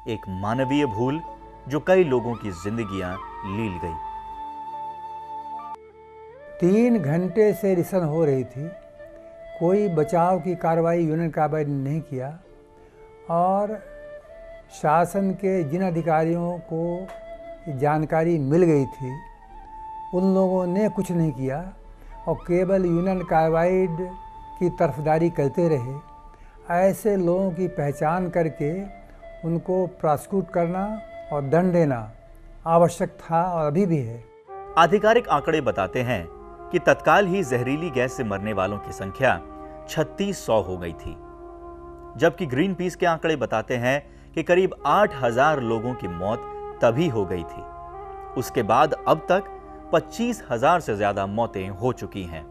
एक मानवीय भूल जो कई लोगों की जिंदगियां लील गई। 3 घंटे से रिहर्सल हो रही थी, कोई बचाव की कार्रवाई यूनियन कार्बाइड ने नहीं किया और शासन के जिन अधिकारियों को जानकारी मिल गई थी उन लोगों ने कुछ नहीं किया और केवल यूनियन कार्बाइड की तरफदारी करते रहे। ऐसे लोगों की पहचान करके उनको प्रोसिक्यूट करना और दंड देना आवश्यक था और अभी भी है। आधिकारिक आंकड़े बताते हैं कि तत्काल ही जहरीली गैस से मरने वालों की संख्या 3600 हो गई थी, जबकि ग्रीन पीस के आंकड़े बताते हैं कि करीब 8000 लोगों की मौत तभी हो गई थी। उसके बाद अब तक 25,000 से ज्यादा मौतें हो चुकी हैं।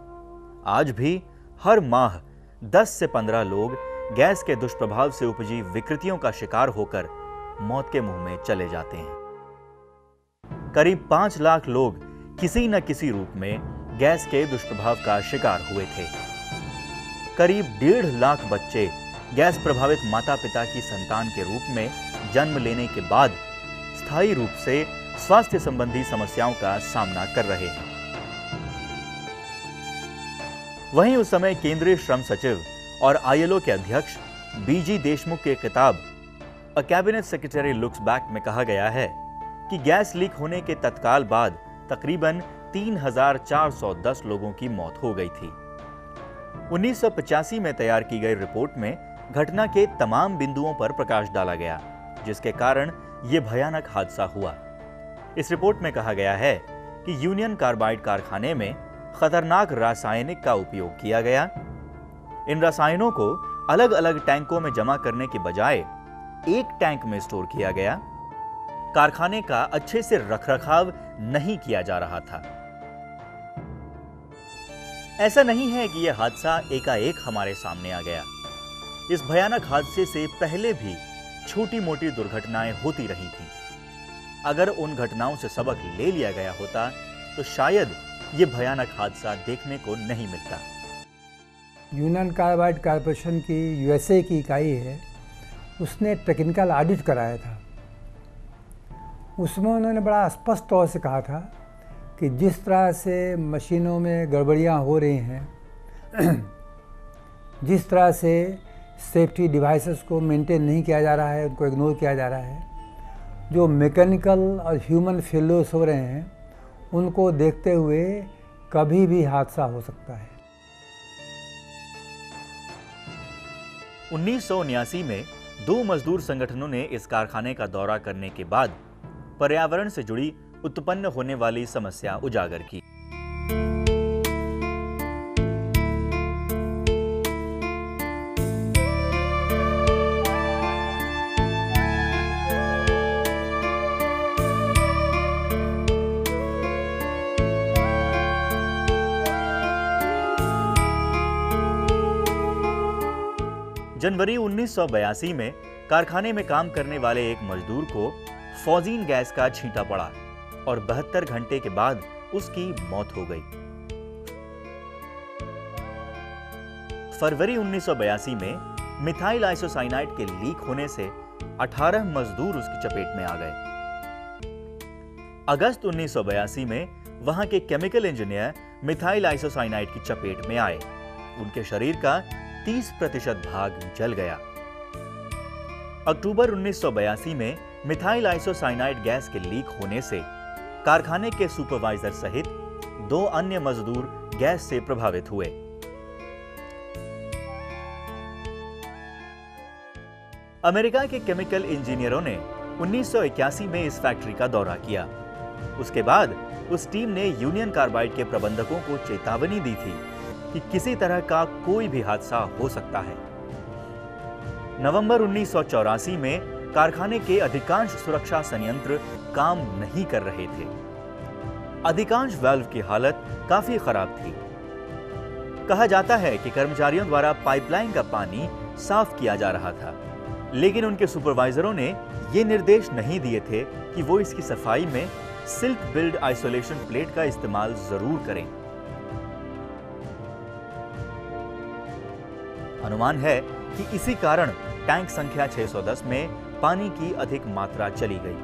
आज भी हर माह 10 से 15 लोग गैस के दुष्प्रभाव से उपजी विकृतियों का शिकार होकर मौत के मुंह में चले जाते हैं। करीब 5 लाख लोग किसी न किसी रूप में गैस के दुष्प्रभाव का शिकार हुए थे। करीब 1.5 लाख बच्चे गैस प्रभावित माता पिता की संतान के रूप में जन्म लेने के बाद स्थायी रूप से स्वास्थ्य संबंधी समस्याओं का सामना कर रहे हैं। वहीं उस समय केंद्रीय श्रम सचिव और ILO के अध्यक्ष BG देशमुख के किताब अ कैबिनेट सेक्रेटरी लुक्स बैक में कहा गया है कि गैस लीक होने के तत्काल बाद तकरीबन 3,410 लोगों की मौत हो गई थी। 1985 में तैयार की गई रिपोर्ट में घटना के तमाम बिंदुओं पर प्रकाश डाला गया, जिसके कारण यह भयानक हादसा हुआ। इस रिपोर्ट में कहा गया है कि यूनियन कार्बाइड कारखाने में खतरनाक रासायनिक का उपयोग किया गया। इन रसायनों को अलग अलग टैंकों में जमा करने के बजाय एक टैंक में स्टोर किया गया। कारखाने का अच्छे से रखरखाव नहीं किया जा रहा था। ऐसा नहीं है कि यह हादसा एकाएक हमारे सामने आ गया। इस भयानक हादसे से पहले भी छोटी मोटी दुर्घटनाएं होती रही थीं। अगर उन घटनाओं से सबक ले लिया गया होता तो शायद यह भयानक हादसा देखने को नहीं मिलता। यूनियन कार्बाइड कॉरपोरेशन की USA की इकाई है, उसने टेक्निकल ऑडिट कराया था। उसमें उन्होंने बड़ा स्पष्ट तौर से कहा था कि जिस तरह से मशीनों में गड़बड़ियां हो रही हैं, जिस तरह से सेफ्टी डिवाइसेस को मेंटेन नहीं किया जा रहा है, उनको इग्नोर किया जा रहा है, जो मैकेनिकल और ह्यूमन फेल्योर्स हो रहे हैं, उनको देखते हुए कभी भी हादसा हो सकता है। 1979 में 2 मजदूर संगठनों ने इस कारखाने का दौरा करने के बाद पर्यावरण से जुड़ी उत्पन्न होने वाली समस्या उजागर की। जनवरी 1982 में कारखाने में काम करने वाले एक मजदूर को फॉजीन गैस का छींटा पड़ा और 72 घंटे के बाद उसकी मौत हो गई। फरवरी 1982 में मिथाइल आइसोसाइनाइड के लीक होने से 18 मजदूर उसकी चपेट में आ गए। अगस्त 1982 में वहां के केमिकल इंजीनियर मिथाइल आइसोसाइनाइड की चपेट में आए। उनके शरीर का 30% भाग जल गया। अक्टूबर 1982 में मिथाइल आइसोसाइनाइड गैस के लीक होने से कारखाने के सुपरवाइजर सहित 2 अन्य मजदूर गैस से प्रभावित हुए। अमेरिका के केमिकल इंजीनियरों ने 1981 में इस फैक्ट्री का दौरा किया। उसके बाद उस टीम ने यूनियन कार्बाइड के प्रबंधकों को चेतावनी दी थी कि किसी तरह का कोई भी हादसा हो सकता है। नवंबर 1984 में कारखाने के अधिकांश सुरक्षा संयंत्र काम नहीं कर रहे थे। अधिकांश वाल्व की हालत काफी खराब थी। कहा जाता है कि कर्मचारियों द्वारा पाइपलाइन का पानी साफ किया जा रहा था, लेकिन उनके सुपरवाइजरों ने ये निर्देश नहीं दिए थे कि वो इसकी सफाई में सिल्क बिल्ड आइसोलेशन प्लेट का इस्तेमाल जरूर करें। अनुमान है कि इसी कारण टैंक संख्या 610 में पानी की अधिक मात्रा चली गई।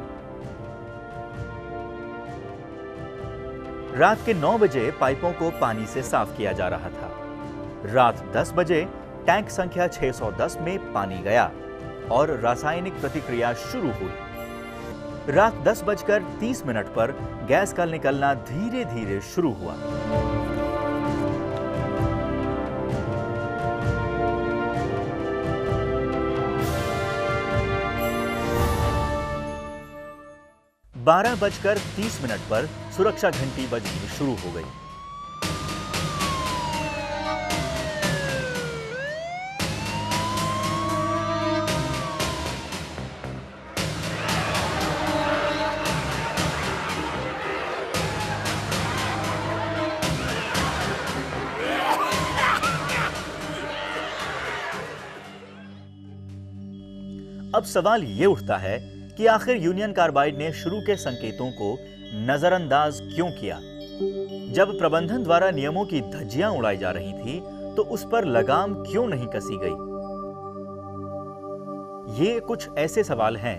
रात के 9 बजे पाइपों को पानी से साफ किया जा रहा था। रात 10 बजे टैंक संख्या 610 में पानी गया और रासायनिक प्रतिक्रिया शुरू हुई। रात 10:30 पर गैस का निकलना धीरे धीरे शुरू हुआ। बारह 12:30 पर सुरक्षा घंटी बजनी शुरू हो गई। अब सवाल यह उठता है कि आखिर यूनियन कार्बाइड ने शुरू के संकेतों को नजरअंदाज क्यों किया? जब प्रबंधन द्वारा नियमों की धज्जियां उड़ाई जा रही थी तो उस पर लगाम क्यों नहीं कसी गई? ये कुछ ऐसे सवाल हैं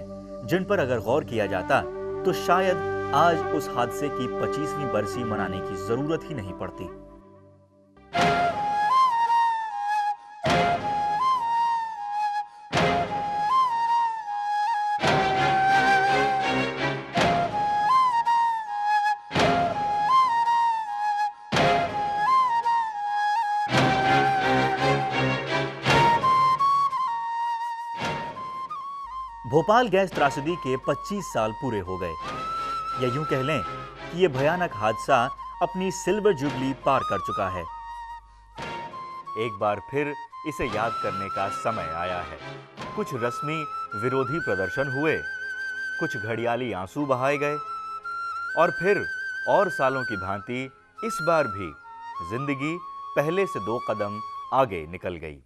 जिन पर अगर गौर किया जाता तो शायद आज उस हादसे की 25वीं बरसी मनाने की जरूरत ही नहीं पड़ती। भोपाल गैस त्रासदी के 25 साल पूरे हो गए, या यूं कह लें कि यह भयानक हादसा अपनी सिल्वर जुबली पार कर चुका है। एक बार फिर इसे याद करने का समय आया है। कुछ रस्मी विरोधी प्रदर्शन हुए, कुछ घड़ियाली आंसू बहाए गए और फिर और सालों की भांति इस बार भी जिंदगी पहले से 2 कदम आगे निकल गई।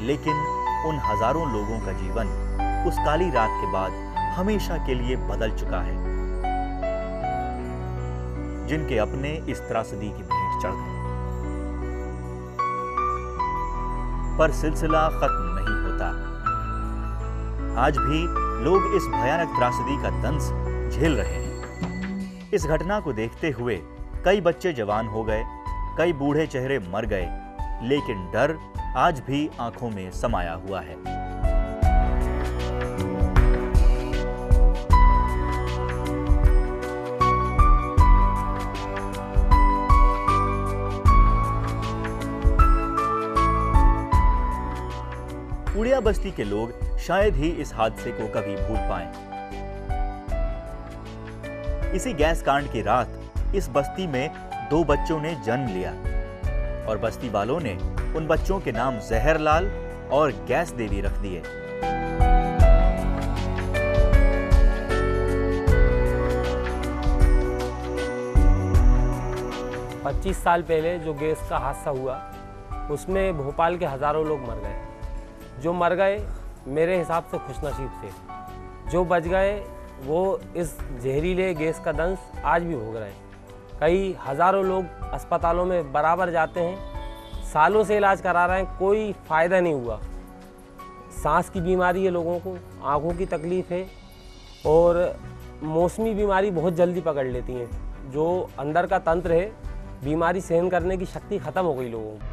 लेकिन उन हजारों लोगों का जीवन उस काली रात के बाद हमेशा के लिए बदल चुका है, जिनके अपने इस त्रासदी की भेंट चढ़ गए। पर सिलसिला खत्म नहीं होता। आज भी लोग इस भयानक त्रासदी का दंश झेल रहे हैं। इस घटना को देखते हुए कई बच्चे जवान हो गए, कई बूढ़े चेहरे मर गए, लेकिन डर आज भी आंखों में समाया हुआ है। उड़िया बस्ती के लोग शायद ही इस हादसे को कभी भूल पाएं। इसी गैस कांड की रात इस बस्ती में 2 बच्चों ने जन्म लिया और बस्ती वालों ने उन बच्चों के नाम जहरलाल और गैस देवी रख दिए। पच्चीस साल पहले जो गैस का हादसा हुआ उसमें भोपाल के हजारों लोग मर गए। जो मर गए मेरे हिसाब से खुशनसीब थे। जो बच गए वो इस जहरीले गैस का दंश आज भी भोग रहे हैं। कई हजारों लोग अस्पतालों में बराबर जाते हैं, सालों से इलाज करा रहे हैं, कोई फ़ायदा नहीं हुआ। सांस की बीमारी है लोगों को, आँखों की तकलीफ़ है और मौसमी बीमारी बहुत जल्दी पकड़ लेती हैं। जो अंदर का तंत्र है, बीमारी सहन करने की शक्ति ख़त्म हो गई लोगों की।